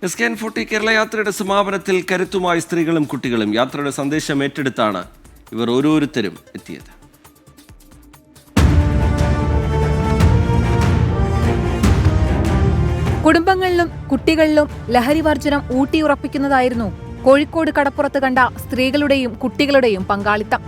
SKN40 Kerala യാത്രയുടെ സമാപനത്തിൽ കരുത്തുമായി സ്ത്രീകളും കുട്ടികളും യാത്രയുടെ സന്ദേശം ഏറ്റെടുത്താണ് ഇവർ ഓരോരുത്തരും എത്തിയത്. കുടുംബങ്ങളിലും കുട്ടികളിലും ലഹരിവർജനം ഊട്ടിയുറപ്പിക്കുന്നതായിരുന്നു കോഴിക്കോട് കടപ്പുറത്ത് കണ്ട സ്ത്രീകളുടെയും കുട്ടികളുടെയും പങ്കാളിത്തം.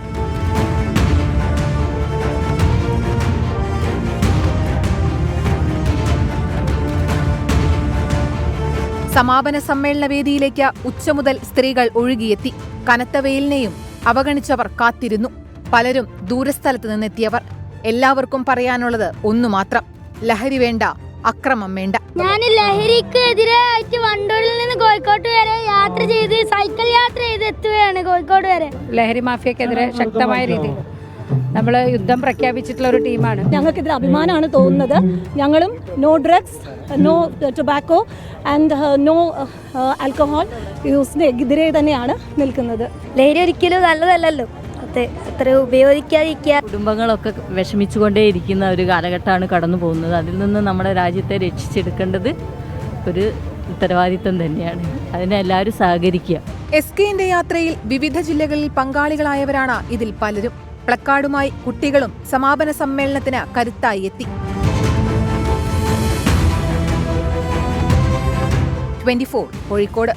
സമാപന സമ്മേളന വേദിയിലേക്ക് ഉച്ച മുതൽ സ്ത്രീകൾ ഒഴുകിയെത്തി. കനത്ത വെയിലിനെയും അവഗണിച്ചവർ കാത്തിരുന്നു. പലരും ദൂരസ്ഥലത്ത് നിന്നെത്തിയവർ. എല്ലാവർക്കും പറയാനുള്ളത് ഒന്നു മാത്രം: ലഹരി വേണ്ട, അക്രമം വേണ്ട. ഞാൻ ലഹരിക്കെതിരായിട്ട് വണ്ടൂരിൽ നിന്ന് കോഴിക്കോട് വരെ യാത്ര ചെയ്ത് സൈക്കിൾ യാത്ര ചെയ്ത് എത്തുകയാണ് കോഴിക്കോട് വരെ. ലഹരി മാഫിയക്കെതിരെ ശക്തമായ രീതിയിൽ നമ്മൾ യുദ്ധം പ്രഖ്യാപിച്ചിട്ടുള്ള ഒരു ടീമാണ്. ഞങ്ങൾക്കിതിൽ അഭിമാനമാണ് തോന്നുന്നത്. ഞങ്ങളും no drugs, no tobacco and no alcohol യൂസിനെതിരെ തന്നെയാണ് നിൽക്കുന്നത്. ലഹരി ഒരിക്കലും നല്ലതല്ലല്ലോ, അത്ര ഉപയോഗിക്കാതിരിക്കുക. കുടുംബങ്ങളൊക്കെ വിഷമിച്ചുകൊണ്ടേയിരിക്കുന്ന ഒരു കാലഘട്ടമാണ് കടന്നു പോകുന്നത്. അതിൽ നിന്ന് നമ്മുടെ രാജ്യത്തെ രക്ഷിച്ചെടുക്കേണ്ടത് ഒരു ഉത്തരവാദിത്വം തന്നെയാണ്. അതിനെല്ലാവരും സഹകരിക്കുക. SKന്റെ യാത്രയിൽ വിവിധ ജില്ലകളിൽ പങ്കാളികളായവരാണ് ഇതിൽ പലരും. പ്ലക്കാർഡുമായി കുട്ടികളും സമാപന സമ്മേളനത്തിന് കരുത്തായി എത്തി. 24 കോഴിക്കോട്.